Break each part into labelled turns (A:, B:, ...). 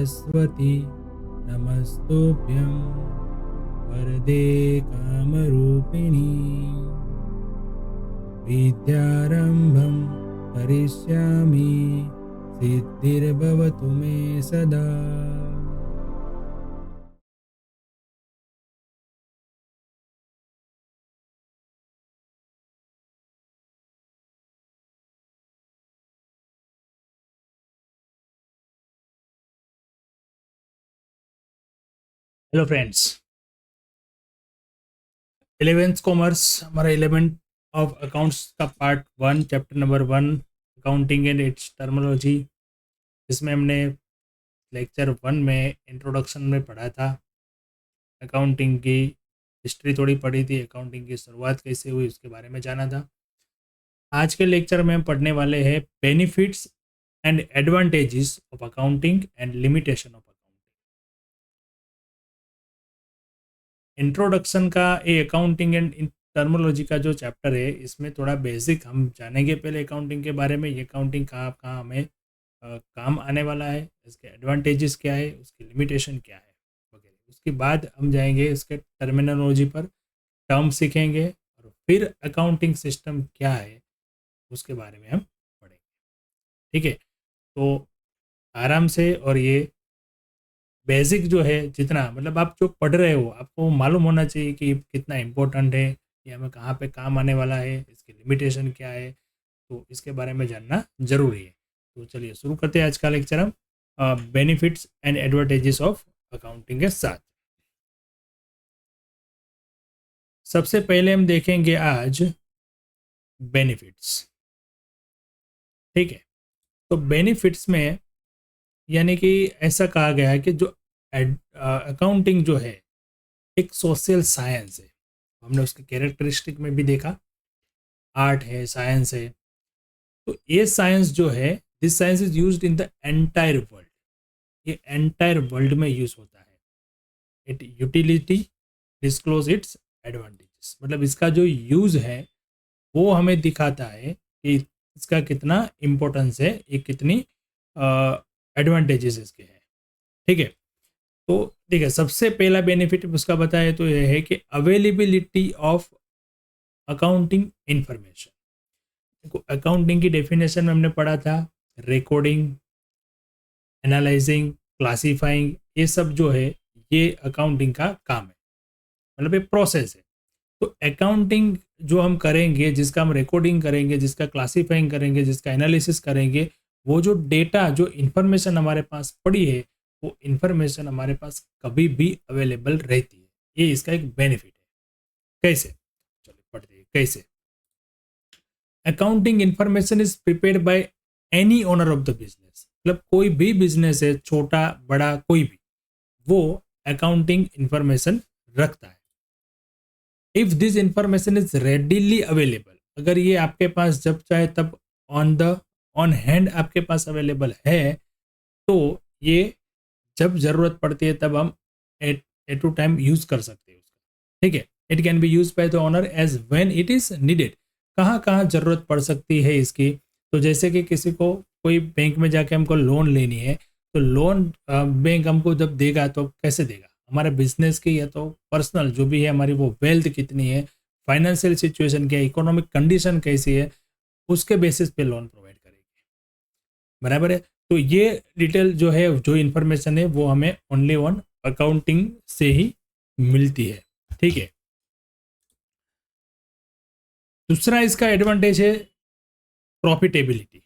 A: सरस्वती नमस्तुभ्यं वरदे कामरूपिणी विद्यारंभं करिष्यामि सिद्धिर्भवतु मे सदा। हेलो फ्रेंड्स, 11th कॉमर्स हमारा 11th ऑफ अकाउंट्स का part 1 chapter number 1 accounting and it's terminology. इसमें हमने लेक्चर 1 में इंट्रोडक्शन में पढ़ा था, अकाउंटिंग की हिस्ट्री थोड़ी पढ़ी थी, अकाउंटिंग की शुरुआत कैसे हुई उसके बारे में जाना था। आज के लेक्चर में हम पढ़ने वाले हैं benefits and advantages of accounting and limitation of accounting. Introduction का ये अकाउंटिंग एंड टर्मिनोलॉजी का जो चैप्टर है, इसमें थोड़ा बेसिक हम जानेंगे पहले अकाउंटिंग के बारे में। ये अकाउंटिंग कहाँ कहाँ हमें काम आने वाला है, इसके एडवांटेजेस क्या है, उसकी लिमिटेशन क्या है वगैरह। उसके बाद हम जाएंगे इसके टर्मिनोलॉजी पर, टर्म सीखेंगे और फिर अकाउंटिंग सिस्टम क्या है उसके बारे में हम पढ़ेंगे। ठीक है, तो आराम से, और ये बेसिक जो है जितना मतलब आप जो पढ़ रहे हो आपको मालूम होना चाहिए कि कितना इम्पोर्टेंट है, ये हमें कहाँ पे काम आने वाला है, इसकी लिमिटेशन क्या है, तो इसके बारे में जानना जरूरी है। तो चलिए शुरू करते हैं आज का लेक्चर हम benefits and advantages of accounting के साथ। सबसे पहले हम देखेंगे आज बेनिफिट्स। ठीक है, तो बेनिफिट्स में यानी कि ऐसा कहा गया है कि जो अकाउंटिंग जो है एक सोशल साइंस है। हमने उसके कैरेक्टरिस्टिक में भी देखा, आर्ट है, साइंस है। तो ये साइंस जो है, this science is used in the entire world. ये एंटायर वर्ल्ड में यूज होता है। It utility disclose its advantages, मतलब इसका जो यूज है वो हमें दिखाता है कि इसका कितना इम्पोर्टेंस है, ये कितनी एडवांटेजेस इसके हैं। ठीक है, तो ठीक है, सबसे पहला बेनिफिट उसका बताया तो यह है कि availability of accounting information. Accounting की डेफिनेशन में हमने पढ़ा था, रिकॉर्डिंग, एनालाइजिंग, क्लासीफाइंग, ये सब जो है ये अकाउंटिंग का काम है, मतलब ये प्रोसेस है। तो अकाउंटिंग जो हम करेंगे, जिसका हम रिकॉर्डिंग करेंगे, जिसका क्लासीफाइंग करेंगे, जिसका एनालिसिस करेंगे, वो जो डेटा, जो इन्फॉर्मेशन हमारे पास पड़ी है, वो इन्फॉर्मेशन हमारे पास कभी भी अवेलेबल रहती है। ये इसका एक बेनिफिट है। कैसे, चलिए पढ़ते हैं कैसे। Accounting information is prepared by any owner of the business, मतलब कोई भी बिजनेस है, छोटा बड़ा कोई भी, वो अकाउंटिंग इन्फॉर्मेशन रखता है। If this information is readily available, अगर ये आपके पास जब चाहे तब ऑन हैंड आपके पास अवेलेबल है, तो ये जब जरूरत पड़ती है तब हम एट टू टाइम यूज कर सकते हैं उसका। ठीक है, it can be use by the owner as when it is needed. कहाँ कहाँ जरूरत पड़ सकती है इसकी, तो जैसे कि किसी को कोई बैंक में जाके हमको लोन लेनी है, तो लोन बैंक हमको जब देगा तो कैसे देगा, हमारे बिजनेस की या तो पर्सनल जो भी है हमारी वो वेल्थ कितनी है, फाइनेंशियल सिचुएशन क्या है, इकोनॉमिक कंडीशन कैसी है, उसके बेसिस पे लोन प्रोवाइड करेगी। बराबर है, तो ये डिटेल जो है, जो इन्फॉर्मेशन है, वो हमें ओनली वन अकाउंटिंग से ही मिलती है। ठीक है, दूसरा इसका एडवांटेज है प्रॉफिटेबिलिटी।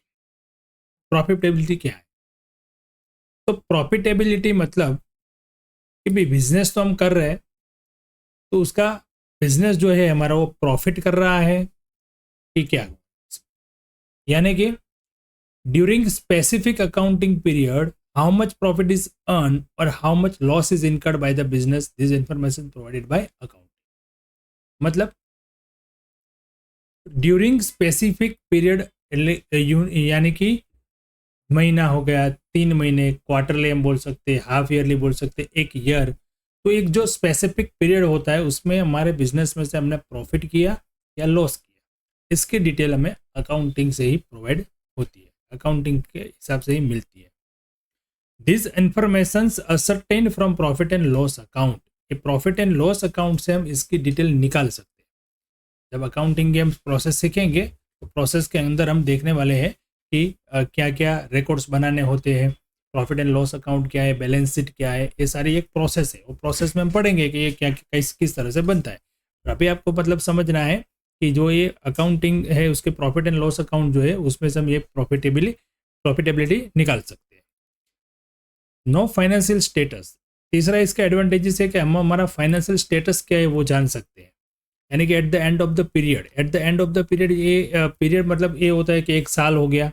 A: प्रॉफिटेबिलिटी क्या है, तो प्रॉफिटेबिलिटी मतलब कि भी बिजनेस तो हम कर रहे हैं, तो उसका बिजनेस जो है हमारा वो प्रॉफिट कर रहा है कि क्या, यानी कि during specific accounting period how much profit is earn और how much loss is incurred by the business, this information provided by accounting. मतलब ड्यूरिंग स्पेसिफिक पीरियड, यानी कि महीना हो गया, 3 महीने, क्वार्टरली हम बोल सकते हैं, हाफ ईयरली बोल सकते हैं, एक ईयर। तो एक जो स्पेसिफिक पीरियड होता है उसमें हमारे बिजनेस में से हमने प्रॉफिट किया या लॉस किया, इसकी डिटेल हमें अकाउंटिंग से ही प्रोवाइड होती है, अकाउंटिंग के हिसाब से ही मिलती है। This information ascertain from profit and loss account, ये प्रॉफिट एंड लॉस अकाउंट से हम इसकी डिटेल निकाल सकते हैं। जब अकाउंटिंग के हम प्रोसेस सीखेंगे तो प्रोसेस के अंदर हम देखने वाले हैं कि क्या क्या रिकॉर्ड्स बनाने होते हैं, प्रॉफिट एंड लॉस अकाउंट क्या है, बैलेंस शीट क्या है, ये सारी एक प्रोसेस है। वो प्रोसेस में हम पढ़ेंगे कि ये क्या किस तरह से बनता है। और अभी आपको मतलब समझना है कि जो ये अकाउंटिंग है उसके प्रॉफिट एंड लॉस अकाउंट जो है उसमें से हम ये प्रॉफिटेबिलिटी निकाल सकते हैं। नो फाइनेंशियल स्टेटस, तीसरा इसका एडवांटेजेस है कि हम हमारा फाइनेंशियल स्टेटस क्या है वो जान सकते हैं। यानी कि eight the end of the period, eight the end of the period, ये पीरियड मतलब ये होता है कि एक साल हो गया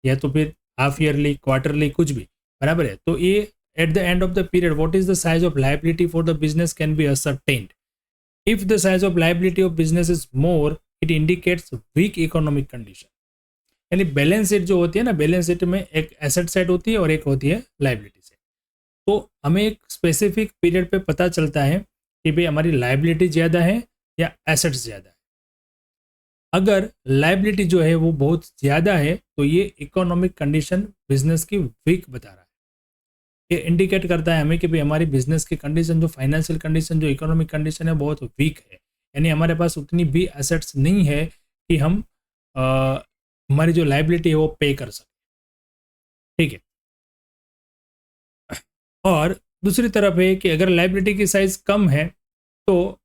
A: या तो फिर हाफ ईयरली, क्वार्टरली, कुछ भी, बराबर है। तो ये at the end of the period what is the size of liability for the business can be ascertained. If the size of liability of business is more it indicates weak economic condition. यानी balance sheet जो होती है ना, balance sheet में एक asset side होती है और एक होती है लायबिलिटी साइड। तो हमें एक स्पेसिफिक पीरियड पे पता चलता है कि भाई हमारी लायबिलिटी ज़्यादा है या एसेट्स ज़्यादा है। अगर लायबिलिटी जो है वो बहुत ज़्यादा है तो ये इकोनॉमिक कंडीशन बिजनेस की वीक बता रहा है। ये इंडिकेट करता है हमें कि भाई हमारी बिजनेस की कंडीशन, जो फाइनेंशियल कंडीशन, जो इकोनॉमिक कंडीशन है, बहुत वीक है। यानी हमारे पास उतनी भी एसेट्स नहीं है कि हम हमारी जो लायबिलिटी है वो पे कर सकें। ठीक है। और दूसरी तरफ है कि अगर लायबिलिटी की साइज कम है तो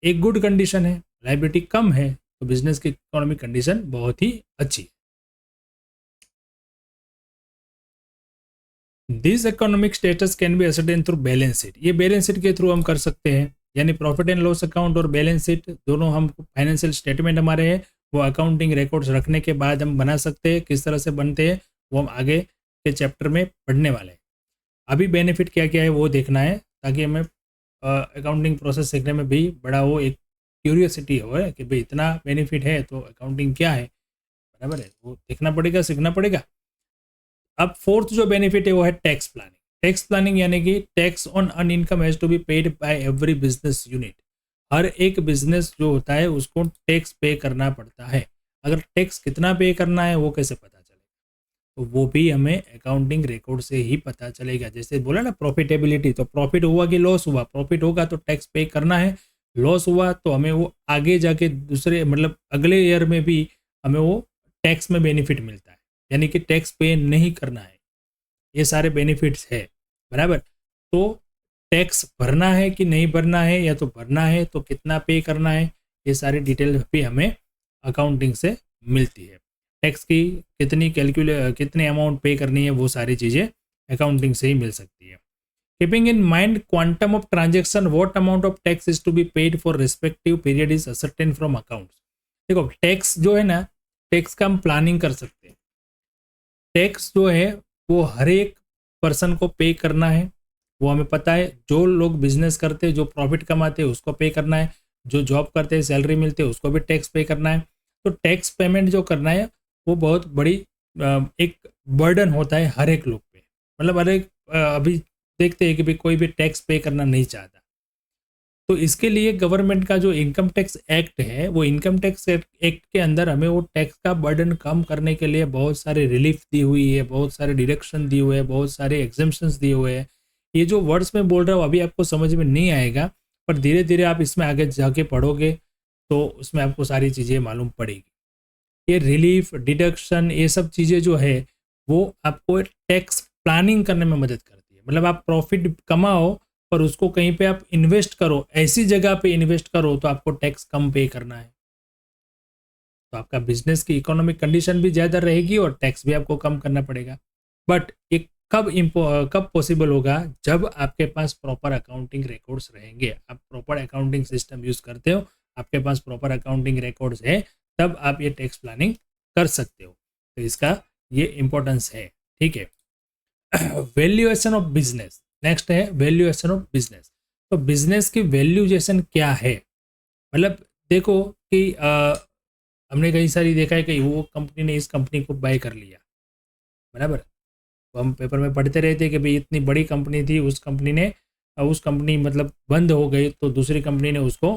A: एक गुड कंडीशन है, लायबिलिटी कम है तो बिजनेस की इकोनॉमिक कंडीशन बहुत ही अच्छी है। This economic status can be ascertain through balance sheet, ये बैलेंस शीट के थ्रू हम कर सकते हैं। यानी प्रॉफिट एंड लॉस अकाउंट और बैलेंस शीट दोनों हम, फाइनेंशियल स्टेटमेंट हमारे हैं वो अकाउंटिंग रिकॉर्ड्स रखने के बाद हम बना सकते हैं। किस तरह से बनते हैं वो हम आगे के चैप्टर में पढ़ने वाले हैं। अभी बेनिफिट क्या क्या है वो देखना है ताकि हमें अकाउंटिंग प्रोसेस सीखने में भी बड़ा वो एक क्यूरियोसिटी हो है कि भाई इतना बेनिफिट है तो अकाउंटिंग क्या है, बराबर है, वो देखना पड़ेगा, सीखना पड़ेगा। अब फोर्थ जो बेनिफिट है वो है टैक्स प्लानिंग। टैक्स प्लानिंग यानी कि tax on an income has to be paid by every business unit. हर एक बिजनेस जो होता है उसको टैक्स पे करना पड़ता है। अगर टैक्स कितना पे करना है वो कैसे पता चलेगा, तो वो भी हमें अकाउंटिंग रिकॉर्ड से ही पता चलेगा। जैसे बोला ना प्रॉफिटेबिलिटी, तो प्रॉफिट हुआ कि लॉस हुआ, प्रॉफिट होगा तो टैक्स पे करना है, लॉस हुआ तो हमें वो आगे जाके दूसरे मतलब अगले ईयर में भी हमें वो टैक्स में बेनिफिट मिलता है, यानी कि टैक्स पे नहीं करना है। ये सारे बेनिफिट्स है, बराबर। तो टैक्स भरना है कि नहीं भरना है, या तो भरना है तो कितना पे करना है, ये सारी डिटेल भी हमें अकाउंटिंग से मिलती है। टैक्स की कितनी अमाउंट पे करनी है वो सारी चीज़ें अकाउंटिंग से ही मिल सकती है। Keeping in mind quantum of transaction, what amount of tax is to be paid for respective period is ascertain from accounts. देखो टैक्स जो है ना, टैक्स का हम प्लानिंग कर सकते हैं। टैक्स जो है वो हर एक पर्सन को पे करना है, वो हमें पता है। जो लोग बिजनेस करते हैं, जो प्रॉफिट कमाते हैं उसको पे करना है, जो जॉब करते हैं सैलरी मिलती है उसको भी टैक्स पे करना है। तो टैक्स पेमेंट जो करना है वो बहुत बड़ी एक बर्डन होता है हर एक लोग पे। मतलब हर एक अभी देखते हैं कि भाई कोई भी टैक्स पे करना नहीं चाहता। तो इसके लिए गवर्नमेंट का जो इनकम टैक्स एक्ट है, वो इनकम टैक्स एक्ट के अंदर हमें वो टैक्स का बर्डन कम करने के लिए बहुत सारे रिलीफ दी हुई है, बहुत सारे डिडक्शन दिए हुए हैं, बहुत सारे एग्जेम्पशंस दिए हुए हैं। ये जो वर्ड्स में बोल रहा हूँ अभी आपको समझ में नहीं आएगा, पर धीरे धीरे आप इसमें आगे जाके पढ़ोगे तो उसमें आपको सारी चीज़ें मालूम पड़ेगी। ये रिलीफ, डिडक्शन, ये सब चीज़ें जो है वो आपको टैक्स प्लानिंग करने में मदद करती है। मतलब आप प्रॉफिट कमाओ पर उसको कहीं पे आप इन्वेस्ट करो, ऐसी जगह पे इन्वेस्ट करो तो आपको टैक्स कम पे करना है, तो आपका बिजनेस की इकोनॉमिक कंडीशन भी ज़्यादा रहेगी और टैक्स भी आपको कम करना पड़ेगा। बट ये कब पॉसिबल होगा, जब आपके पास प्रॉपर अकाउंटिंग रिकॉर्ड्स रहेंगे। आप प्रॉपर अकाउंटिंग सिस्टम यूज़ करते हो, आपके पास प्रॉपर अकाउंटिंग रिकॉर्ड्स है, तब आप ये टैक्स प्लानिंग कर सकते हो। तो इसका ये इम्पोर्टेंस है, ठीक है। वैल्यूएशन ऑफ बिजनेस, नेक्स्ट है वैल्यूएशन ऑफ बिजनेस। तो बिजनेस की वैल्यूएशन क्या है, मतलब देखो कि हमने कई सारी देखा है कि वो कंपनी ने इस कंपनी को बाय कर लिया, बराबर। तो हम पेपर में पढ़ते रहते हैं कि भाई इतनी बड़ी कंपनी थी, उस कंपनी मतलब बंद हो गई तो दूसरी कंपनी ने उसको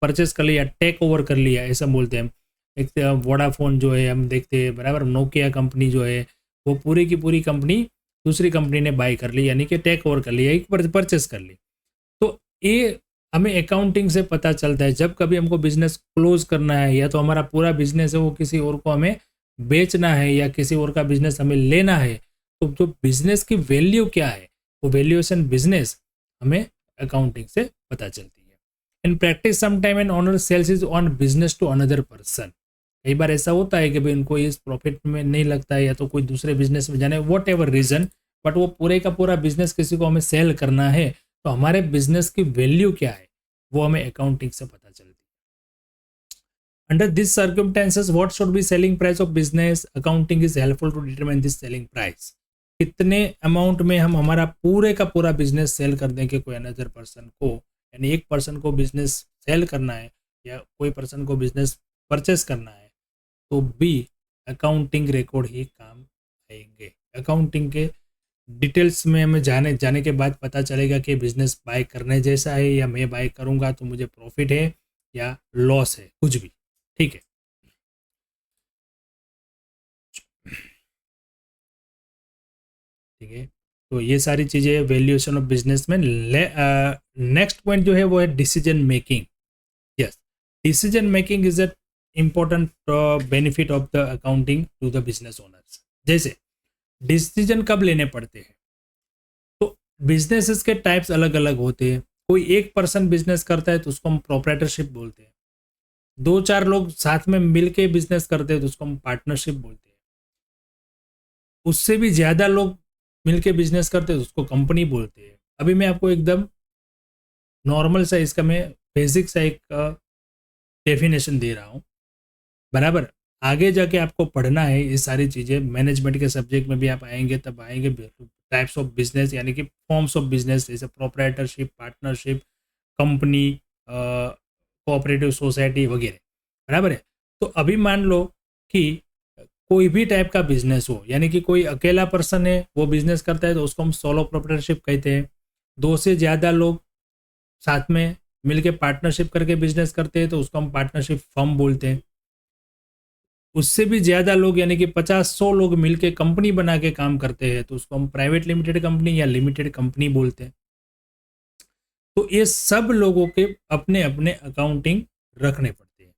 A: परचेस कर लिया, टेक ओवर कर लिया, ऐसा बोलते हैं हम। एक वोडाफोन जो है हम देखते हैं, बराबर। नोकिया कंपनी जो है वो पूरी की पूरी कंपनी दूसरी कंपनी ने बाय कर ली, यानी कि टेक ओवर कर लिया, एक परचेस कर ली। तो ये हमें अकाउंटिंग से पता चलता है। जब कभी हमको बिजनेस क्लोज करना है, या तो हमारा पूरा बिजनेस है वो किसी और को हमें बेचना है, या किसी और का बिजनेस हमें लेना है, तो जो बिजनेस की वैल्यू क्या है, वो वैल्यूएशन बिजनेस हमें अकाउंटिंग से पता चलती है। In practice sometime an owner sells is on business to another person. कई बार ऐसा होता है कि भाई उनको इस प्रॉफिट में नहीं लगता है, या तो कोई दूसरे बिजनेस में जाने, वॉट एवर रीजन, बट वो पूरे का पूरा बिजनेस किसी को हमें सेल करना है, तो हमारे बिजनेस की वैल्यू क्या है वो हमें अकाउंटिंग से पता चलती है। Under this circumstances what should be selling price of business, accounting is helpful to determine this selling price. कितने अमाउंट में हम हमारा पूरे का पूरा बिजनेस सेल कर देंगे कोई अनदर पर्सन को, यानी एक पर्सन को बिजनेस सेल करना है या कोई पर्सन को बिजनेस परचेस करना है, तो भी अकाउंटिंग रिकॉर्ड ही काम आएंगे। अकाउंटिंग के डिटेल्स में हमें जाने के बाद पता चलेगा कि बिजनेस बाय करने जैसा है, या मैं बाय करूंगा तो मुझे प्रॉफिट है या लॉस है, कुछ भी। ठीक है, ठीक है। तो ये सारी चीज़ें वैल्यूएशन ऑफ बिजनेस में। नेक्स्ट पॉइंट जो है वो है decision making. Yes, decision making is a important benefit of the accounting to the business owners. जैसे डिसीजन कब लेने पड़ते हैं, तो बिजनेसेस के टाइप्स अलग अलग होते हैं। कोई एक पर्सन बिजनेस करता है तो उसको हम प्रोप्राइटरशिप बोलते हैं। दो चार लोग साथ में मिलके बिजनेस करते हैं तो उसको हम पार्टनरशिप बोलते हैं। उससे भी ज़्यादा लोग मिलके बिजनेस करते हैं तो उसको कंपनी बोलते हैं। अभी मैं आपको एकदम नॉर्मल सा इसका मैं बेसिक सा एक डेफिनेशन दे रहा हूँ, बराबर। आगे जाके आपको पढ़ना है ये सारी चीज़ें, मैनेजमेंट के सब्जेक्ट में भी आप आएंगे, तब आएंगे टाइप्स ऑफ बिजनेस, यानी कि फॉर्म्स ऑफ बिजनेस, जैसे proprietorship, partnership, company, cooperative society वगैरह, बराबर है। तो अभी मान लो कि कोई भी टाइप का बिजनेस हो, यानी कि कोई अकेला पर्सन है वो बिजनेस करता है तो उसको हम सोलो प्रोप्राइटरशिप कहते हैं। दो से ज़्यादा लोग साथ में मिलके पार्टनरशिप करके बिजनेस करते हैं तो उसको हम पार्टनरशिप फर्म बोलते हैं। उससे भी ज़्यादा लोग, यानी कि 50-100 लोग मिलके कंपनी बना के काम करते हैं तो उसको हम प्राइवेट लिमिटेड कंपनी या लिमिटेड कंपनी बोलते हैं। तो ये सब लोगों के अपने अपने अकाउंटिंग रखने पड़ते हैं,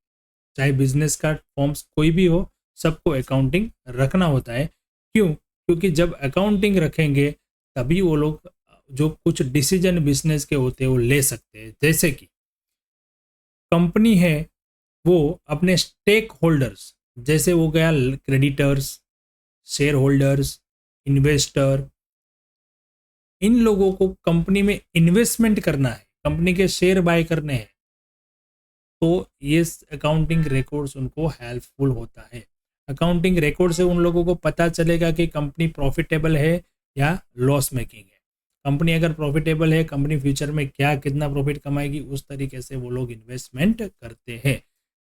A: चाहे बिजनेस का फॉर्म्स कोई भी हो, सबको अकाउंटिंग रखना होता है। क्यों? क्योंकि जब अकाउंटिंग रखेंगे तभी वो लोग जो कुछ डिसीजन बिजनेस के होते हैं वो ले सकते हैं। जैसे कि कंपनी है, वो अपने स्टेक होल्डर्स, जैसे वो गया क्रेडिटर्स, शेयर होल्डर्स, इन्वेस्टर, इन लोगों को कंपनी में इन्वेस्टमेंट करना है, कंपनी के शेयर बाय करने हैं, तो ये अकाउंटिंग रिकॉर्ड्स उनको हेल्पफुल होता है। अकाउंटिंग रिकॉर्ड से उन लोगों को पता चलेगा कि कंपनी प्रॉफिटेबल है या लॉस मेकिंग है। कंपनी अगर प्रॉफिटेबल है, कंपनी फ्यूचर में क्या कितना प्रॉफिट कमाएगी, उस तरीके से वो लोग इन्वेस्टमेंट करते हैं,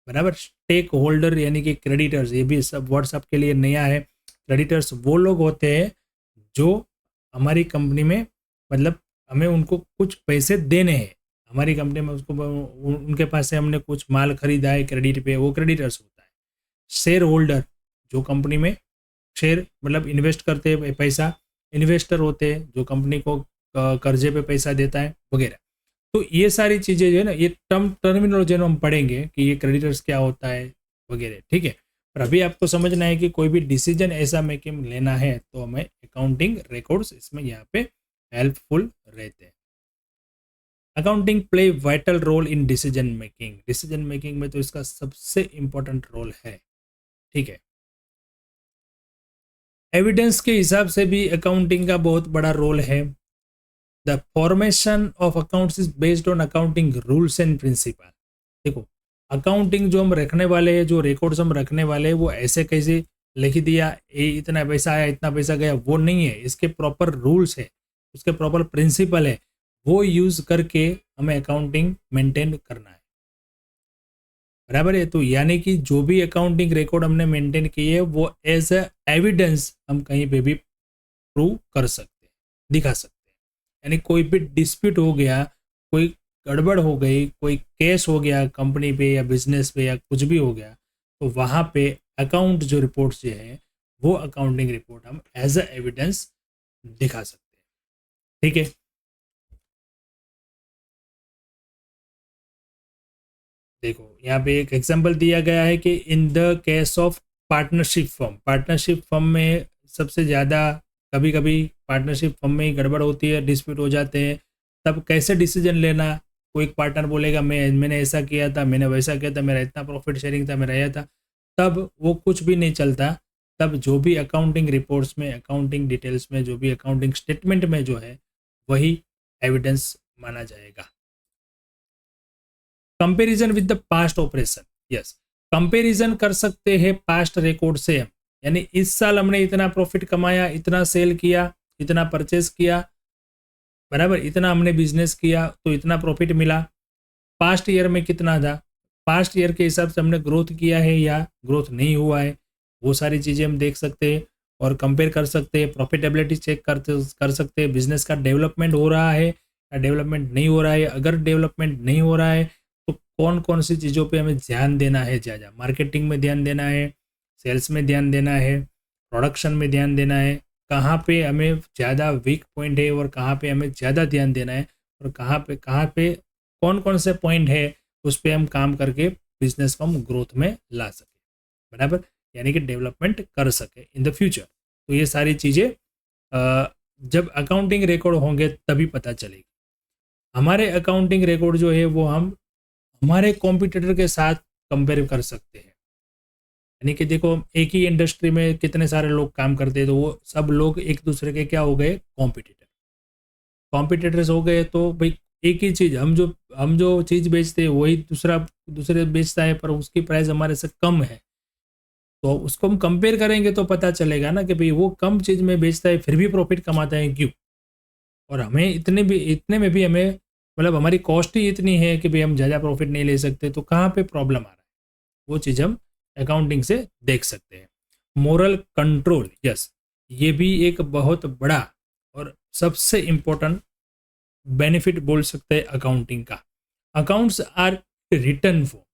A: बराबर। स्टेक होल्डर यानी कि क्रेडिटर्स, ये भी सब वर्ड्स आपके लिए नया है। क्रेडिटर्स वो लोग होते हैं जो हमारी कंपनी में, मतलब हमें उनको कुछ पैसे देने हैं, हमारी कंपनी में उसको उनके पास से हमने कुछ माल खरीदा है क्रेडिट पे, वो क्रेडिटर्स होता है। शेयर होल्डर जो कंपनी में शेयर मतलब इन्वेस्ट करते हैं पैसा, इन्वेस्टर होते हैं जो कंपनी को कर्जे पे पैसा देता है वगैरह। तो ये सारी चीज़ें जो है ना, ये टर्मिनोलॉजी हम पढ़ेंगे कि ये क्रेडिटर्स क्या होता है वगैरह, ठीक है। पर अभी आपको समझना है कि कोई भी डिसीजन ऐसा मेकिंग लेना है तो हमें अकाउंटिंग रिकॉर्ड्स इसमें यहाँ पे हेल्पफुल रहते हैं। Accounting play vital role in decision making. Decision making में तो इसका सबसे इंपॉर्टेंट रोल है, ठीक है। एविडेंस के हिसाब से भी अकाउंटिंग का बहुत बड़ा रोल है। The formation of accounts is based on accounting rules and principle. देखो, अकाउंटिंग जो हम रखने वाले हैं, जो रिकॉर्ड्स हम रखने वाले हैं, वो ऐसे कैसे लिख दिया ये इतना पैसा आया इतना पैसा गया, वो नहीं है। इसके प्रॉपर रूल्स है, उसके प्रॉपर प्रिंसिपल है, वो यूज करके हमें अकाउंटिंग मेंटेन करना है, बराबर है। तो यानी कि जो भी अकाउंटिंग रिकॉर्ड हमने मेंटेन की है वो एज ए एविडेंस हम कहीं पे भी प्रूव कर सकते हैं, दिखा सकते हैं। यानी कोई भी डिस्प्यूट हो गया, कोई गड़बड़ हो गई, कोई केस हो गया कंपनी पे या बिजनेस पे या कुछ भी हो गया, तो वहाँ पे अकाउंट जो रिपोर्ट्स जो है वो अकाउंटिंग रिपोर्ट हम एज ए एविडेंस दिखा सकते हैं। ठीक है, देखो यहाँ पे एक एग्जांपल दिया गया है कि in the case of partnership firm में सबसे ज़्यादा कभी कभी पार्टनरशिप फर्म में ही गड़बड़ होती है, डिस्प्यूट हो जाते हैं। तब कैसे डिसीजन लेना, कोई एक पार्टनर बोलेगा मैंने ऐसा किया था, मैंने वैसा किया था, मेरा इतना प्रॉफिट शेयरिंग था, मेरा यह था, तब वो कुछ भी नहीं चलता। तब जो भी अकाउंटिंग रिपोर्ट्स में, अकाउंटिंग डिटेल्स में, जो भी अकाउंटिंग स्टेटमेंट में जो है वही एविडेंस माना जाएगा। Comparison with the past operation, yes, comparison कर सकते हैं पास्ट रिकॉर्ड से। यानी इस साल हमने इतना प्रॉफिट कमाया, इतना सेल किया, इतना परचेस किया, बराबर, इतना हमने बिजनेस किया तो इतना प्रॉफिट मिला। पास्ट ईयर में कितना था, पास्ट ईयर के हिसाब से हमने ग्रोथ किया है या ग्रोथ नहीं हुआ है, वो सारी चीज़ें हम देख सकते हैं और कंपेयर कर सकते हैं। प्रॉफिटेबिलिटी चेक कर सकते हैं, बिजनेस का डेवलपमेंट हो रहा है या डेवलपमेंट नहीं हो रहा है। अगर डेवलपमेंट नहीं हो रहा है तो कौन कौन सी चीज़ों पे हमें ध्यान देना है, ज़्यादा मार्केटिंग में ध्यान देना है, सेल्स में ध्यान देना है, प्रोडक्शन में ध्यान देना है, कहाँ पे हमें ज़्यादा वीक पॉइंट है और कहाँ पे हमें ज़्यादा ध्यान देना है, और कहाँ पे कौन कौन से पॉइंट है उस पर हम काम करके बिजनेस को हम ग्रोथ में ला सके, बराबर, यानी कि डेवलपमेंट कर सके इन द फ्यूचर। तो ये सारी चीज़ें जब अकाउंटिंग रिकॉर्ड होंगे तभी पता चलेगी। हमारे अकाउंटिंग रिकॉर्ड जो है वो हम हमारे कॉम्पिटिटर के साथ कंपेयर कर सकते हैं। यानी कि देखो एक ही इंडस्ट्री में कितने सारे लोग काम करते हैं, तो वो सब लोग एक दूसरे के क्या हो गए, कॉम्पिटिटर्स हो गए। तो भाई एक ही चीज़ हम जो चीज़ बेचते हैं वही दूसरे बेचता है, पर उसकी प्राइस हमारे से कम है, तो उसको हम कंपेयर करेंगे तो पता चलेगा ना कि भाई वो कम चीज़ में बेचता है फिर भी प्रॉफिट कमाता है, क्यों। और हमें इतने में भी हमें मतलब हमारी कॉस्ट ही इतनी है कि भाई हम ज़्यादा प्रॉफिट नहीं ले सकते, तो कहाँ पे प्रॉब्लम आ रहा है, वो चीज़ हम अकाउंटिंग से देख सकते हैं। मोरल कंट्रोल, यस, ये भी एक बहुत बड़ा और सबसे इम्पोर्टेंट बेनिफिट बोल सकते हैं अकाउंटिंग का। Accounts are return form,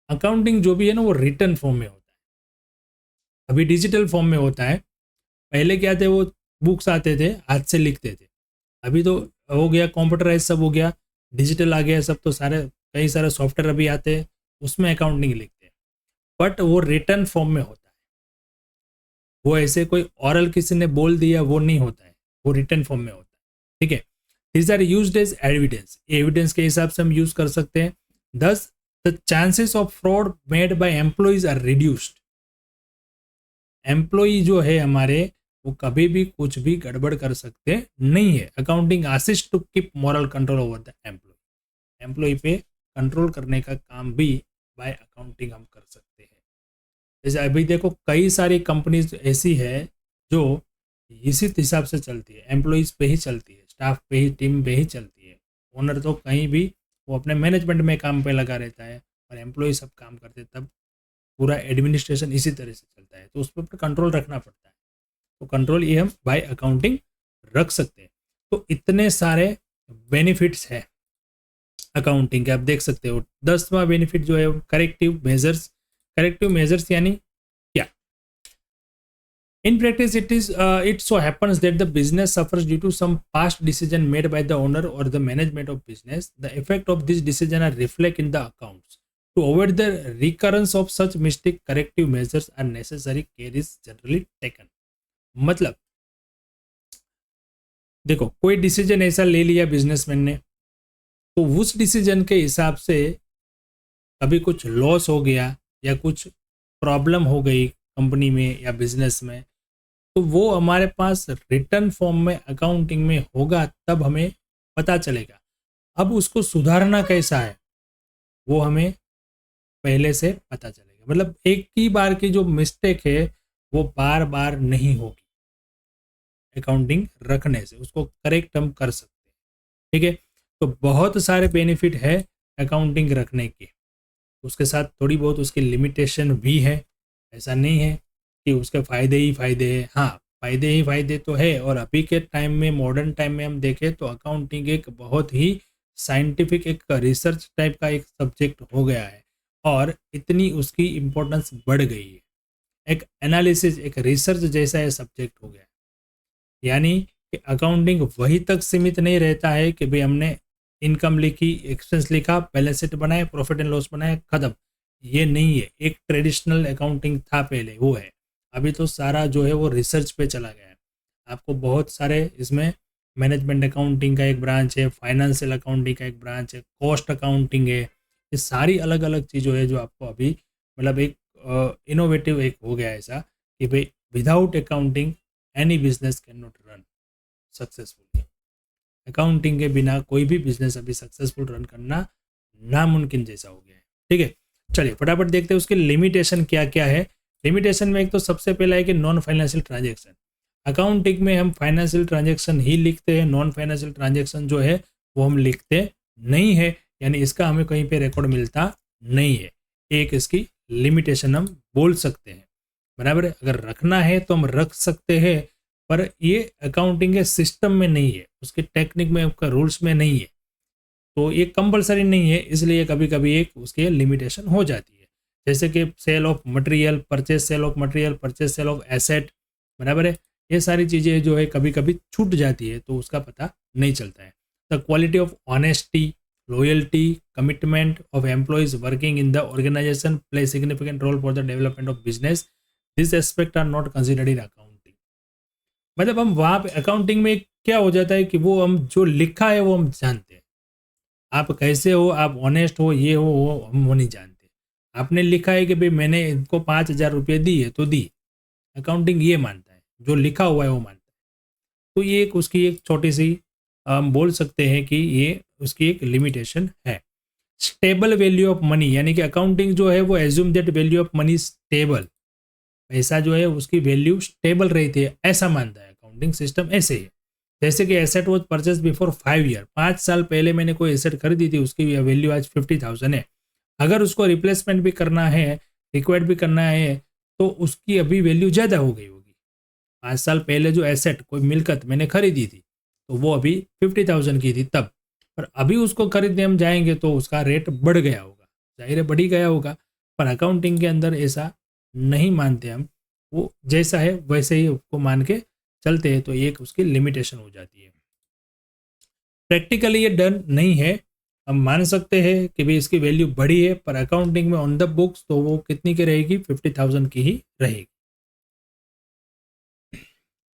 A: accounting जो भी है ना वो रिटर्न फॉर्म में होता है, अभी डिजिटल फॉर्म में होता है। पहले क्या थे, वो बुक्स आते थे, हाथ से लिखते थे। अभी तो हो गया कंप्यूटराइज, सब हो गया, डिजिटल आ गया सब, तो सारे कई सारे सॉफ्टवेयर अभी आते हैं, उसमें अकाउंटिंग लिखते हैं, बट वो रिटर्न फॉर्म में होता है। वो ऐसे कोई ऑरल किसी ने बोल दिया वो नहीं होता है, वो रिटर्न फॉर्म में होता है। ठीक है, these are used as evidence, evidence के हिसाब से हम यूज कर सकते हैं। Thus the chances of fraud made by employees are reduced. Employee जो है हमारे, वो कभी भी कुछ भी गड़बड़ कर सकते नहीं है। Accounting assist to keep moral control over the employee, employee पे कंट्रोल करने का काम भी बाय अकाउंटिंग हम कर सकते हैं। जैसे अभी देखो कई सारी कंपनीज ऐसी है जो इसी हिसाब से चलती है, एम्प्लॉयज़ पे ही चलती है, स्टाफ पे ही, टीम पे ही चलती है। ओनर तो कहीं भी वो अपने मैनेजमेंट में काम पे लगा रहता है और एम्प्लॉय सब काम करते हैं, तब पूरा एडमिनिस्ट्रेशन इसी तरह से चलता है, तो उस पर कंट्रोल रखना पड़ता है। तो कंट्रोल ये हम बाय अकाउंटिंग रख सकते हैं। तो इतने सारे बेनिफिट्स हैं अकाउंटिंग के, आप देख सकते हो। 10वां बेनिफिट जो है करेक्टिव मेजर्स। करेक्टिव मेजर्स यानी क्या, in practice it so happens that the business suffers due to some past decision made by the owner or the management of business. The effect of this decision are reflect in the accounts. To avoid the recurrence of such mistake, corrective measures are necessary, care is generally taken. मतलब देखो कोई decision ऐसा ले लिया businessman ने, तो उस decision के हिसाब से कभी कुछ लॉस हो गया या कुछ प्रॉब्लम हो गई कंपनी में या बिजनेस में, तो वो हमारे पास रिटर्न फॉर्म में अकाउंटिंग में होगा, तब हमें पता चलेगा। अब उसको सुधारना कैसा है वो हमें पहले से पता चलेगा। मतलब एक ही बार की जो मिस्टेक है वो बार बार नहीं होगी, अकाउंटिंग रखने से उसको करेक्ट हम कर सकते हैं। ठीक है, तो बहुत सारे बेनिफिट है अकाउंटिंग रखने के, उसके साथ थोड़ी बहुत उसकी लिमिटेशन भी है। ऐसा नहीं है कि उसके फ़ायदे ही फ़ायदे हैं, हाँ फ़ायदे ही फ़ायदे तो है। और अभी के टाइम में, मॉडर्न टाइम में हम देखें तो अकाउंटिंग एक बहुत ही साइंटिफिक, एक रिसर्च टाइप का एक सब्जेक्ट हो गया है और इतनी उसकी इम्पोर्टेंस बढ़ गई है। एक एनालिसिस, एक रिसर्च जैसा ये सब्जेक्ट हो गया है। यानी कि अकाउंटिंग वही तक सीमित नहीं रहता है कि भाई हमने इनकम लिखी, एक्सपेंस लिखा, बैलेंस शीट बनाए, प्रॉफिट एंड लॉस बनाए, खत्म। ये नहीं है। एक ट्रेडिशनल अकाउंटिंग था पहले, वो है। अभी तो सारा जो है वो रिसर्च पे चला गया है। आपको बहुत सारे इसमें मैनेजमेंट अकाउंटिंग का एक ब्रांच है, फाइनेंशियल अकाउंटिंग का एक ब्रांच है, कॉस्ट अकाउंटिंग है। ये सारी अलग अलग चीज़ों है जो आपको अभी मतलब एक इनोवेटिव एक हो गया है ऐसा कि भाई without accounting any business can not run successfully. Accounting के बिना कोई भी बिजनेस अभी सक्सेसफुल रन करना नामुमकिन जैसा हो गया है। ठीक है, चलिए फटाफट देखते हैं उसके लिमिटेशन क्या क्या है। लिमिटेशन में एक तो सबसे पहला है कि नॉन फाइनेंशियल ट्रांजेक्शन। अकाउंटिंग में हम फाइनेंशियल ट्रांजेक्शन ही लिखते हैं, नॉन फाइनेंशियल ट्रांजेक्शन जो है वो हम लिखते नहीं है, यानी इसका हमें कहीं पे रिकॉर्ड मिलता नहीं है। एक इसकी लिमिटेशन हम बोल सकते हैं, बराबर है। अगर रखना है तो हम रख सकते हैं, पर ये अकाउंटिंग के सिस्टम में नहीं है, उसके टेक्निक में, उसका रूल्स में नहीं है, तो ये कंपलसरी नहीं है। इसलिए कभी कभी एक उसके लिमिटेशन हो जाती है, जैसे कि sale of material, purchase sale of material, purchase sale of asset, बराबर है। ये सारी चीज़ें जो है कभी कभी छूट जाती है, तो उसका पता नहीं चलता है। The quality of honesty, loyalty, commitment of employees working in the organisation play significant role for the development of business. This aspect are not considered in accounting. मतलब हम वहाँ पे अकाउंटिंग में क्या हो जाता है कि वो हम जो लिखा है वो हम जानते हैं। आप कैसे हो, आप ऑनेस्ट हो, ये हो वो हम वो नहीं जानते। आपने लिखा है कि भाई मैंने इनको 5,000 रुपये दिए तो दी, अकाउंटिंग ये मानता है, जो लिखा हुआ है वो मानता है। तो ये एक उसकी एक छोटी सी हम बोल सकते हैं कि ये उसकी एक लिमिटेशन है। स्टेबल वैल्यू ऑफ मनी, यानी कि अकाउंटिंग जो है वो assume that value of money stable, पैसा जो है उसकी वैल्यू स्टेबल रहती है, ऐसा मानता है अकाउंटिंग सिस्टम। ऐसे ही जैसे कि asset was purchase before 5 year, 5 साल पहले मैंने कोई एसेट खरीदी थी, उसकी वैल्यू आज 50,000 है। अगर उसको रिप्लेसमेंट भी करना है, रिक्वायर्ड भी करना है, तो उसकी अभी वैल्यू ज़्यादा हो गई होगी। 5 साल पहले जो एसेट कोई मिलकत मैंने खरीदी थी तो वो अभी 50,000 की थी तब, पर अभी उसको खरीदने हम जाएंगे तो उसका रेट बढ़ गया होगा, जाहिर है बढ़ ही गया होगा। पर अकाउंटिंग के अंदर ऐसा नहीं मानते हम, वो जैसा है वैसे ही उसको मान के चलते हैं, तो एक उसकी लिमिटेशन हो जाती है। प्रैक्टिकली ये डन नहीं है। हम मान सकते हैं कि भाई इसकी वैल्यू बढ़ी है, पर अकाउंटिंग में ऑन द बुक्स तो वो कितनी की रहेगी, 50,000 की ही रहेगी।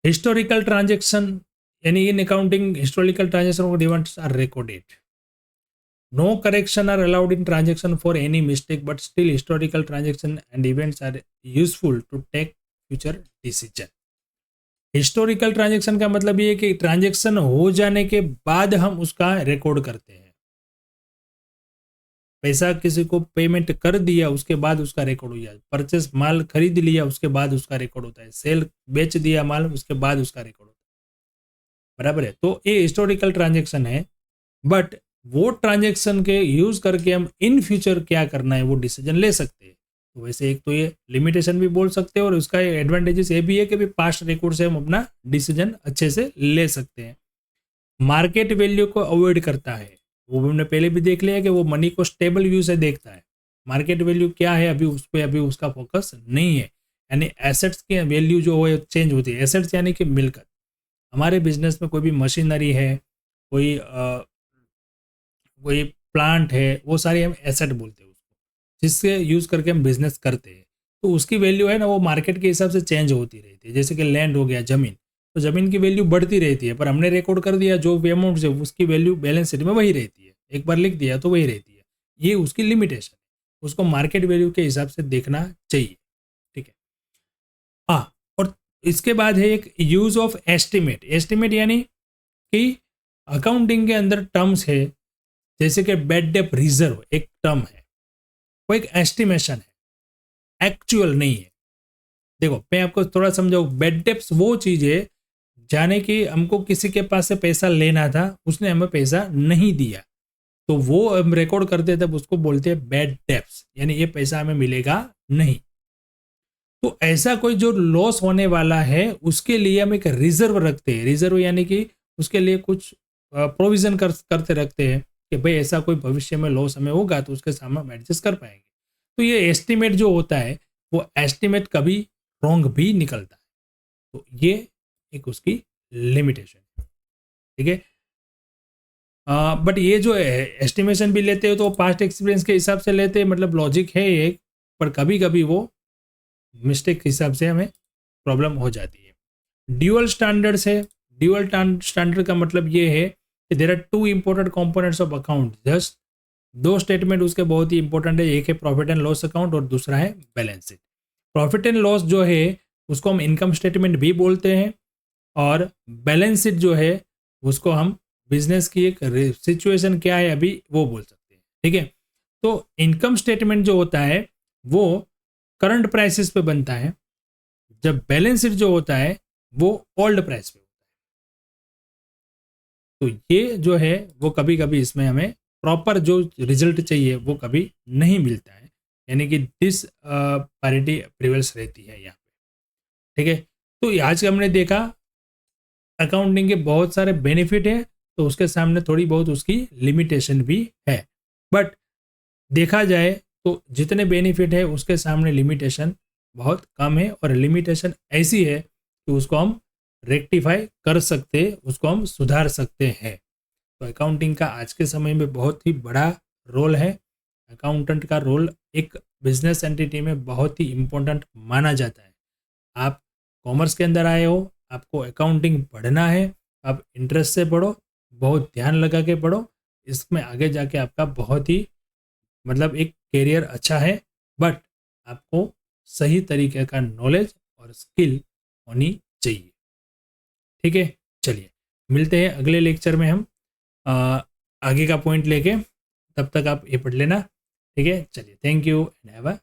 A: हिस्टोरिकल ट्रांजेक्शन, यानी in accounting historical transaction events are recorded. No correction are allowed in transaction for any mistake, but still historical transaction and events are useful to take future decision. Historical transaction का मतलब ये है कि transaction हो जाने के बाद हम उसका रिकॉर्ड करते हैं। पैसा किसी को पेमेंट कर दिया उसके बाद उसका रिकॉर्ड हो जाए, परचेस माल खरीद लिया उसके बाद उसका रिकॉर्ड होता है, सेल बेच दिया माल उसके बाद उसका रिकॉर्ड होता है, बराबर है। तो ये हिस्टोरिकल ट्रांजेक्शन है, बट वो ट्रांजेक्शन के यूज करके हम इन फ्यूचर क्या करना है वो डिसीजन ले सकते हैं। तो वैसे एक तो ये लिमिटेशन भी बोल सकते हैं, और उसका एडवांटेजेस ये भी है कि पास्ट रिकॉर्ड से हम अपना डिसीजन अच्छे से ले सकते हैं। मार्केट वैल्यू को अवॉइड करता है, वो हमने पहले भी देख लिया कि वो मनी को स्टेबल व्यू से देखता है। मार्केट वैल्यू क्या है अभी उस पर अभी उसका फोकस नहीं है, यानी एसेट्स की वैल्यू जो है चेंज होती है। एसेट्स यानी कि मिलकत, हमारे बिजनेस में कोई भी मशीनरी है, कोई कोई प्लांट है, वो सारे हम एसेट बोलते हैं उसको, जिससे यूज़ करके हम बिजनेस करते हैं। तो उसकी वैल्यू है ना वो मार्केट के हिसाब से चेंज होती रहती है। जैसे कि लैंड हो गया, ज़मीन, तो ज़मीन की वैल्यू बढ़ती रहती है, पर हमने रिकॉर्ड कर दिया जो अमाउंट से, उसकी वैल्यू बैलेंस शीट में वही रहती है, एक बार लिख दिया तो वही रहती है। ये उसकी लिमिटेशन है, उसको मार्केट वैल्यू के हिसाब से देखना चाहिए। ठीक है, हाँ। और इसके बाद है एक यूज़ ऑफ एस्टिमेट। एस्टिमेट यानी कि अकाउंटिंग के अंदर टर्म्स है, जैसे कि बेड डेप रिजर्व एक टर्म है, वो एक एस्टिमेशन है, एक्चुअल नहीं है। देखो मैं आपको थोड़ा समझाऊं, बेड डेप्स वो चीज है जाने कि हमको किसी के पास से पैसा लेना था, उसने हमें पैसा नहीं दिया, तो वो हम रिकॉर्ड करते तब उसको बोलते हैं बेड डेप्स, यानी ये पैसा हमें मिलेगा नहीं। तो ऐसा कोई जो लॉस होने वाला है उसके लिए हम एक रिजर्व रखते हैं। रिजर्व यानी कि उसके लिए कुछ प्रोविजन करते रखते हैं कि भाई ऐसा कोई भविष्य में लॉस हमें होगा तो उसके सामने हम एडजस्ट कर पाएंगे। तो ये एस्टिमेट जो होता है वो एस्टिमेट कभी रॉन्ग भी निकलता है, तो ये एक उसकी लिमिटेशन है। ठीक है। बट ये जो एस्टिमेशन भी लेते हो तो पास्ट एक्सपीरियंस के हिसाब से लेते हैं, मतलब लॉजिक है एक, पर कभी कभी वो मिस्टेक के हिसाब से हमें प्रॉब्लम हो जाती है। ड्यूअल स्टैंडर्ड्स है। ड्यूअल स्टैंडर्ड का मतलब ये है कि there are two important components of account, just दो स्टेटमेंट उसके बहुत ही इंपॉर्टेंट है, एक है प्रॉफिट एंड लॉस अकाउंट और दूसरा है balance sheet. Profit and loss जो है उसको हम इनकम स्टेटमेंट भी बोलते हैं, और बैलेंस शीट जो है उसको हम बिजनेस की एक सिचुएशन क्या है अभी वो बोल सकते हैं, ठीक है। तो इनकम स्टेटमेंट जो होता है वो करंट प्राइसेस पे बनता है, जब बैलेंस शीट जो होता है वो ओल्ड प्राइस पे होता है। तो ये जो है वो कभी कभी इसमें हमें प्रॉपर जो रिजल्ट चाहिए वो कभी नहीं मिलता है, यानी कि डिस पैरिटी प्रिवेल्स रहती है यहाँ पे, ठीक है। तो आज हमने देखा अकाउंटिंग के बहुत सारे बेनिफिट हैं, तो उसके सामने थोड़ी बहुत उसकी लिमिटेशन भी है, बट देखा जाए तो जितने बेनिफिट है उसके सामने लिमिटेशन बहुत कम है, और लिमिटेशन ऐसी है कि उसको हम रेक्टिफाई कर सकते, उसको हम सुधार सकते हैं। तो अकाउंटिंग का आज के समय में बहुत ही बड़ा रोल है। अकाउंटेंट का रोल एक बिजनेस एंटिटी में बहुत ही इम्पोर्टेंट माना जाता है। आप कॉमर्स के अंदर आए हो, आपको अकाउंटिंग पढ़ना है, आप इंटरेस्ट से पढ़ो, बहुत ध्यान लगा के पढ़ो, इसमें आगे जाके आपका बहुत ही मतलब एक करियर अच्छा है, बट आपको सही तरीके का नॉलेज और स्किल होनी चाहिए, ठीक है। चलिए मिलते हैं अगले लेक्चर में हम आगे का पॉइंट लेके, तब तक आप ये पढ़ लेना, ठीक है। चलिए, thank you and have a